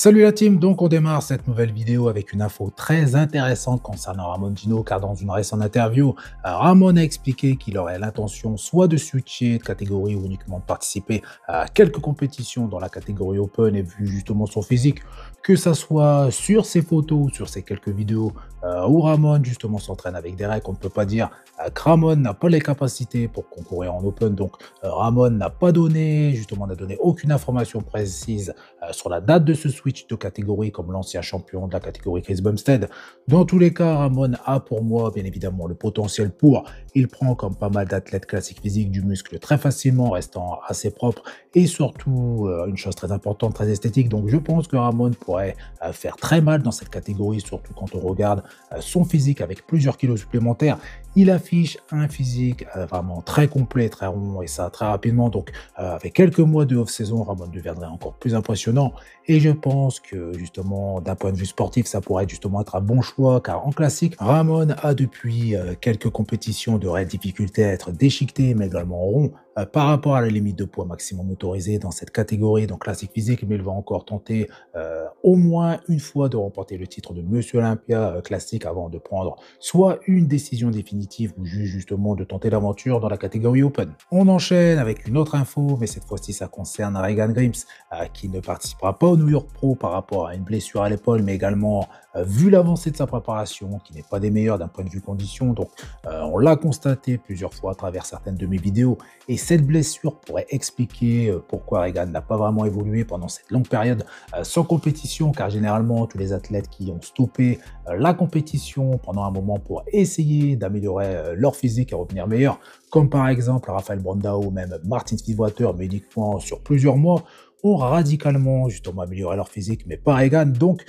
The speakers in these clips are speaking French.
Salut la team, donc on démarre cette nouvelle vidéo avec une info très intéressante concernant Ramon Gino, car dans une récente interview, Ramon a expliqué qu'il aurait l'intention soit de switcher de catégorie ou uniquement de participer à quelques compétitions dans la catégorie Open, et vu justement son physique, que ça soit sur ses photos ou sur ses quelques vidéos où Ramon justement s'entraîne avec des règles. On ne peut pas dire que Ramon n'a pas les capacités pour concourir en Open, donc Ramon n'a donné aucune information précise sur la date de ce switch de catégorie comme l'ancien champion de la catégorie Chris Bumstead. Dans tous les cas, Ramon a pour moi bien évidemment le potentiel pour. Il prend comme pas mal d'athlètes classiques physiques du muscle très facilement, restant assez propre et surtout une chose très importante, très esthétique. Donc je pense que Ramon pourrait faire très mal dans cette catégorie, surtout quand on regarde son physique avec plusieurs kilos supplémentaires. Il affiche un physique vraiment très complet, très rond, et ça très rapidement. Donc avec quelques mois de off-saison, Ramon deviendrait encore plus impressionnant. Et je pense que justement, d'un point de vue sportif, ça pourrait justement être un bon choix, car en classique, Ramon a depuis quelques compétitions de réelle difficulté à être déchiqueté, mais également rond, par rapport à la limite de poids maximum autorisée dans cette catégorie, dans classique physique. Mais il va encore tenter au moins une fois de remporter le titre de Monsieur Olympia classique avant de prendre soit une décision définitive ou juste justement de tenter l'aventure dans la catégorie Open. On enchaîne avec une autre info, mais cette fois-ci ça concerne Regan Grimes, qui ne participera pas au New York Pro par rapport à une blessure à l'épaule, mais également vu l'avancée de sa préparation, qui n'est pas des meilleures d'un point de vue condition. Donc on l'a constaté plusieurs fois à travers certaines de mes vidéos, et cette blessure pourrait expliquer pourquoi Regan n'a pas vraiment évolué pendant cette longue période sans compétition, car généralement tous les athlètes qui ont stoppé la compétition pendant un moment pour essayer d'améliorer leur physique et revenir meilleur, comme par exemple Raphaël Brandao ou même Martin Fiedwater, mais uniquement sur plusieurs mois, ont radicalement justement amélioré leur physique, mais pas Regan. Donc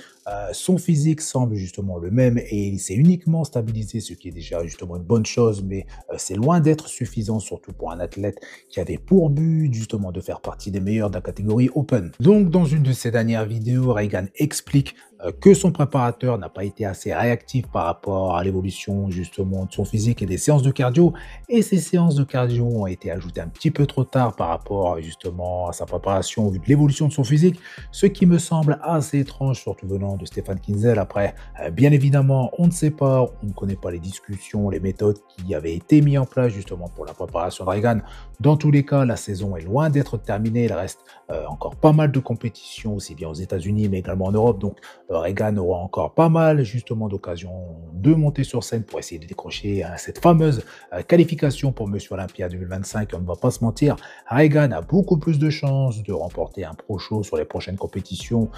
son physique semble justement le même et il s'est uniquement stabilisé, ce qui est déjà justement une bonne chose, mais c'est loin d'être suffisant, surtout pour un athlète qui avait pour but justement de faire partie des meilleurs de la catégorie Open. Donc dans une de ses dernières vidéos, Regan explique que son préparateur n'a pas été assez réactif par rapport à l'évolution justement de son physique et des séances de cardio, et ces séances de cardio ont été ajoutées un petit peu trop tard par rapport justement à sa préparation au vu de l'évolution de son physique, ce qui me semble assez étrange, surtout venant de Stéphane Kinsel. Après, bien évidemment, on ne sait pas, on ne connaît pas les discussions, les méthodes qui avaient été mises en place justement pour la préparation de Regan. Dans tous les cas, la saison est loin d'être terminée, il reste encore pas mal de compétitions, aussi bien aux États-Unis mais également en Europe. Donc Regan aura encore pas mal justement d'occasions de monter sur scène pour essayer de décrocher cette fameuse qualification pour Monsieur Olympia 2025. On ne va pas se mentir, Regan a beaucoup plus de chances de remporter un Pro Show sur les prochaines compétitions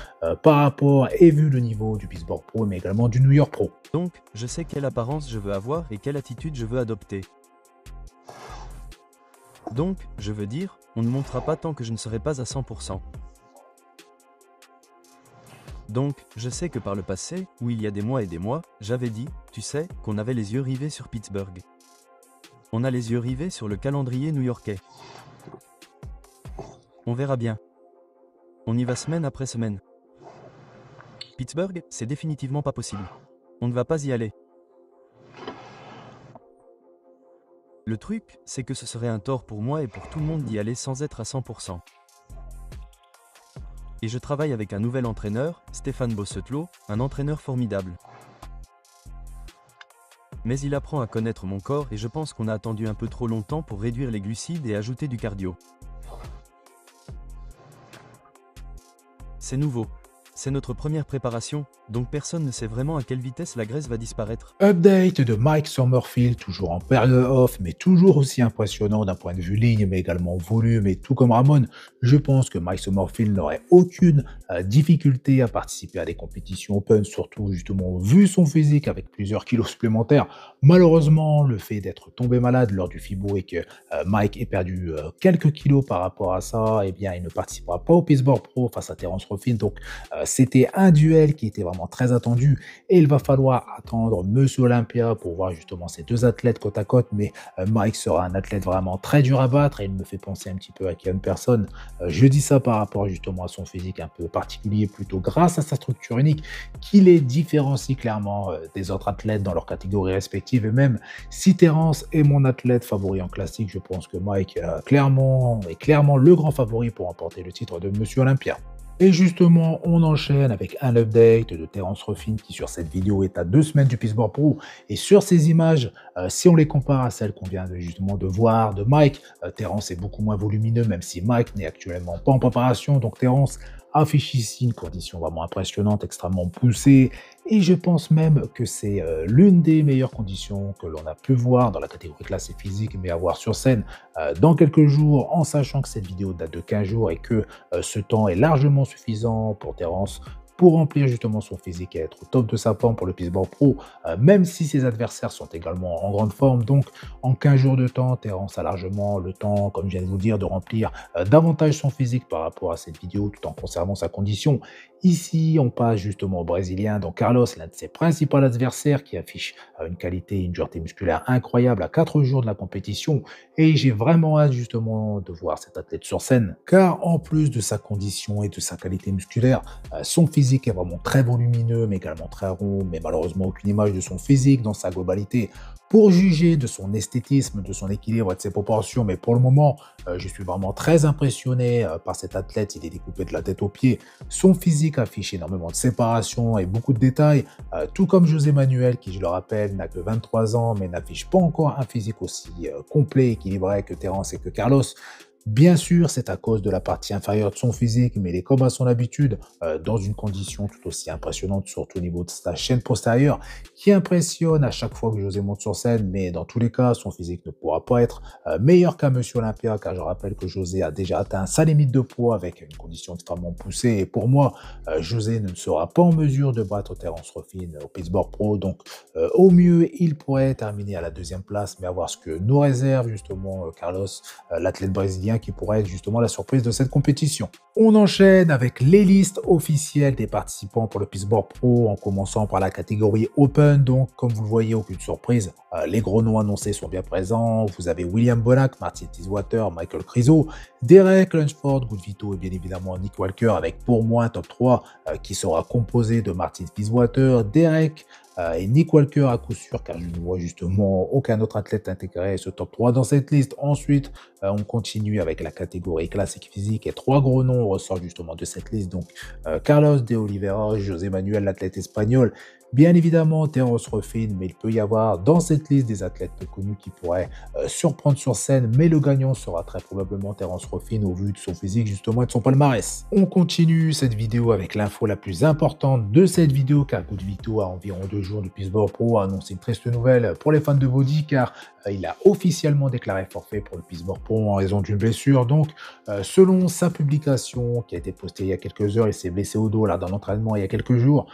par rapport, et vu le niveau du Pittsburgh Pro mais également du New York Pro. Donc, je sais quelle apparence je veux avoir et quelle attitude je veux adopter. Donc, je veux dire, on ne montera pas tant que je ne serai pas à 100%. Donc, je sais que par le passé, où il y a des mois et des mois, j'avais dit, tu sais, qu'on avait les yeux rivés sur Pittsburgh. On a les yeux rivés sur le calendrier new-yorkais. On verra bien. On y va semaine après semaine. Pittsburgh, c'est définitivement pas possible. On ne va pas y aller. Le truc, c'est que ce serait un tort pour moi et pour tout le monde d'y aller sans être à 100%. Et je travaille avec un nouvel entraîneur, Stéphane Bossetlo, un entraîneur formidable. Mais il apprend à connaître mon corps et je pense qu'on a attendu un peu trop longtemps pour réduire les glucides et ajouter du cardio. C'est nouveau. C'est notre première préparation, donc personne ne sait vraiment à quelle vitesse la graisse va disparaître. Update de Mike Summerfield, toujours en période off, mais toujours aussi impressionnant d'un point de vue ligne, mais également volume, et tout comme Ramon, je pense que Mike Summerfield n'aurait aucune difficulté à participer à des compétitions Open, surtout justement vu son physique avec plusieurs kilos supplémentaires. Malheureusement, le fait d'être tombé malade lors du FIBO et que Mike ait perdu quelques kilos par rapport à ça, eh bien il ne participera pas au Pittsburgh Pro face à Terence Rothfield. Donc c'était un duel qui était vraiment très attendu, et il va falloir attendre Monsieur Olympia pour voir justement ces deux athlètes côte à côte. Mais Mike sera un athlète vraiment très dur à battre, et il me fait penser un petit peu à Kevin Person. Je dis ça par rapport justement à son physique un peu particulier, plutôt grâce à sa structure unique qui les différencie clairement des autres athlètes dans leur catégorie respective. Et même si Terence est mon athlète favori en classique, je pense que Mike est clairement le grand favori pour remporter le titre de Monsieur Olympia. Et justement, on enchaîne avec un update de Terence Ruffin qui sur cette vidéo est à 2 semaines du Peace Board Pro. Et sur ces images, si on les compare à celles qu'on vient justement de voir de Mike, Terence est beaucoup moins volumineux, même si Mike n'est actuellement pas en préparation. Donc Terence affiche ici une condition vraiment impressionnante, extrêmement poussée. Et je pense même que c'est l'une des meilleures conditions que l'on a pu voir dans la catégorie classe et physique, mais à voir sur scène dans quelques jours, en sachant que cette vidéo date de 15 jours et que ce temps est largement suffisant pour Terence pour remplir justement son physique et être au top de sa forme pour le Peace Board Pro, même si ses adversaires sont également en grande forme. Donc, en 15 jours de temps, Terence a largement le temps, comme je viens de vous dire, de remplir davantage son physique par rapport à cette vidéo, tout en conservant sa condition. Ici, on passe justement au Brésilien, donc Carlos, l'un de ses principaux adversaires, qui affiche une qualité et une dureté musculaire incroyable à 4 jours de la compétition. Et j'ai vraiment hâte justement de voir cet athlète sur scène, car en plus de sa condition et de sa qualité musculaire, son physique est vraiment très volumineux, mais également très rond, mais malheureusement aucune image de son physique dans sa globalité pour juger de son esthétisme, de son équilibre et de ses proportions. Mais pour le moment, je suis vraiment très impressionné par cet athlète. Il est découpé de la tête aux pieds. Son physique affiche énormément de séparation et beaucoup de détails, tout comme José Manuel, qui, je le rappelle, n'a que 23 ans, mais n'affiche pas encore un physique aussi complet, équilibré que Terence et que Carlos. Bien sûr, c'est à cause de la partie inférieure de son physique, mais il est comme à son habitude, dans une condition tout aussi impressionnante, surtout au niveau de sa chaîne postérieure, qui impressionne à chaque fois que José monte sur scène, mais dans tous les cas, son physique ne pourra pas être meilleur qu'un Monsieur Olympia, car je rappelle que José a déjà atteint sa limite de poids avec une condition extrêmement poussée, et pour moi, José ne sera pas en mesure de battre Terence Ruffin au Peace Board Pro, donc au mieux, il pourrait terminer à la 2e place, mais à voir ce que nous réserve justement Carlos, l'athlète brésilien, qui pourrait être justement la surprise de cette compétition. On enchaîne avec les listes officielles des participants pour le Peace Board Pro, en commençant par la catégorie Open. Donc, comme vous le voyez, aucune surprise, les gros noms annoncés sont bien présents. Vous avez William Bonac, Martin Tiswater, Michael Krizo, Derek Lunsford, Good Vito et bien évidemment Nick Walker, avec pour moi un top 3 qui sera composé de Martin Tiswater, Derek et Nick Walker à coup sûr, car je ne vois justement aucun autre athlète intégrer ce top 3 dans cette liste. Ensuite, on continue avec la catégorie classique physique et 3 gros noms ressortent justement de cette liste. Donc, Carlos de Oliveira, José Manuel, l'athlète espagnol, bien évidemment Terence Ruffin, mais il peut y avoir dans cette liste des athlètes peu connus qui pourraient surprendre sur scène, mais le gagnant sera très probablement Terence Ruffin au vu de son physique justement et de son palmarès. On continue cette vidéo avec l'info la plus importante de cette vidéo, car Good Vito a environ 2 jours de Peace Board Pro a annoncé une triste nouvelle pour les fans de body, car il a officiellement déclaré forfait pour le Peace Board Pro en raison d'une blessure. Donc, selon sa publication qui a été postée il y a quelques heures, il s'est blessé au dos lors d'un entraînement il y a quelques jours.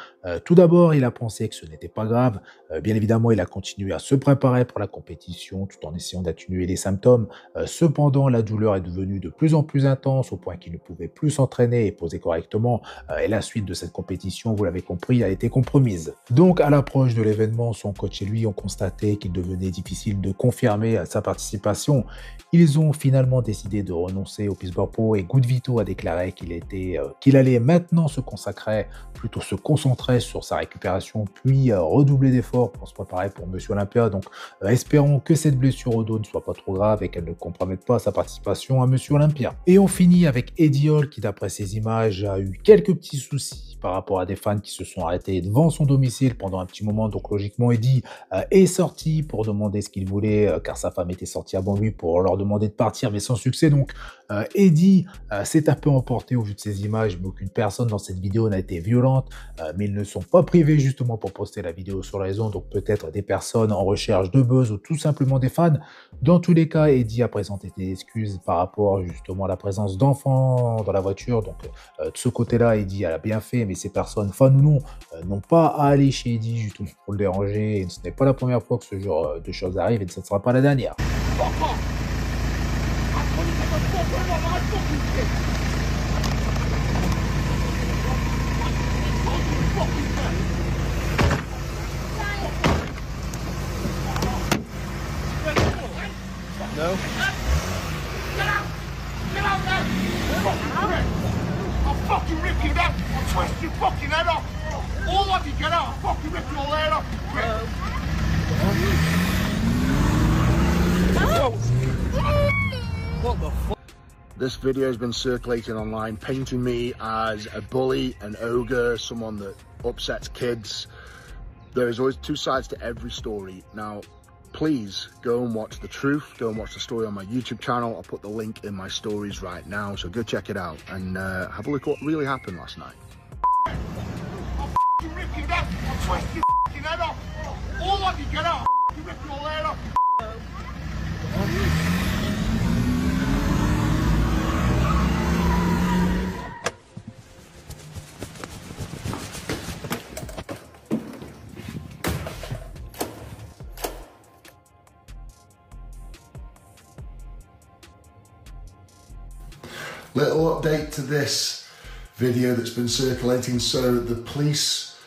Tout d'abord, il a pensé que ce n'était pas grave. Bien évidemment, il a continué à se préparer pour la compétition tout en essayant d'atténuer les symptômes. Cependant, la douleur est devenue de plus en plus intense au point qu'il ne pouvait plus s'entraîner et poser correctement. Et la suite de cette compétition, vous l'avez compris, a été compromise. Donc, à l'approche de l'événement, son coach et lui ont constaté qu'il devenait difficile de confirmer sa participation. Ils ont finalement décidé de renoncer au Peace Board Pro et Good Vito a déclaré qu'il allait maintenant se concentrer sur sa récupération, puis redoubler d'efforts pour se préparer pour Monsieur Olympia. Donc, espérons que cette blessure au dos ne soit pas trop grave et qu'elle ne compromette pas sa participation à Monsieur Olympia. Et on finit avec Eddie Hall qui, d'après ses images, a eu quelques petits soucis par rapport à des fans qui se sont arrêtés devant son domicile pendant un petit moment. Donc logiquement, Eddie est sorti pour demander ce qu'il voulait, car sa femme était sortie avant lui pour leur demander de partir, mais sans succès. Donc Eddie s'est un peu emporté au vu de ces images, mais aucune personne dans cette vidéo n'a été violente, mais ils ne sont pas privés justement pour poster la vidéo sur les réseaux, donc peut-être des personnes en recherche de buzz ou tout simplement des fans. Dans tous les cas, Eddie a présenté des excuses par rapport justement à la présence d'enfants dans la voiture. Donc de ce côté-là, Eddie a bien fait, mais ces personnes, fans ou non, n'ont pas à aller chez Eddie justement pour le déranger. Et ce n'est pas la première fois que ce genre de choses arrive et ce ne sera pas la dernière. No? Get out! Get out now! I'll fucking rip you down! I'll twist your fucking head off! All of you get out! I'll fucking rip your head off! What the fuck? This video has been circulating online, painting me as a bully, an ogre, someone that upsets kids. There is always two sides to every story. Now, please go and watch the truth. Go and watch the story on my YouTube channel. I'll put the link in my stories right now, so go check it out and have a look at what really happened last night. You rip your neck, I'll twist your fucking head off. All of you get out, you rip your head off. Little update to this video that's been circulating. So the police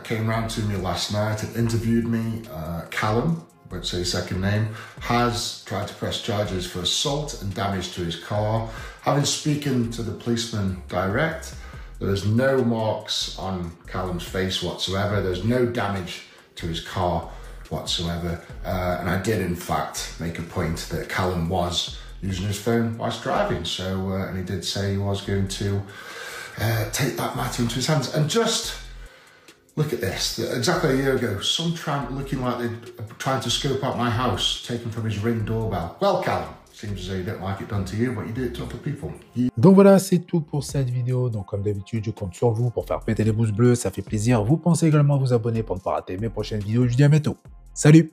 came round to me last night and interviewed me. Callum, won't say his second name, has tried to press charges for assault and damage to his car. Having spoken to the policeman direct, there is no marks on Callum's face whatsoever. There's no damage to his car whatsoever. And I did in fact make a point that Callum was using his phone whilst driving. So, and he did say he was going to take that matter into his hands. And just look at this. Exactly a year ago, some tramp looking like they're trying to scope out my house, taken from his Ring doorbell. Well, Callum, seems as though you don't like it done to you, but you do it to other people. Donc voilà, c'est tout pour cette vidéo. Donc comme d'habitude, je compte sur vous pour faire péter les pouces bleus, ça fait plaisir. Vous pensez également à vous abonner pour ne pas rater mes prochaines vidéos. Je vous dis à bientôt. Salut!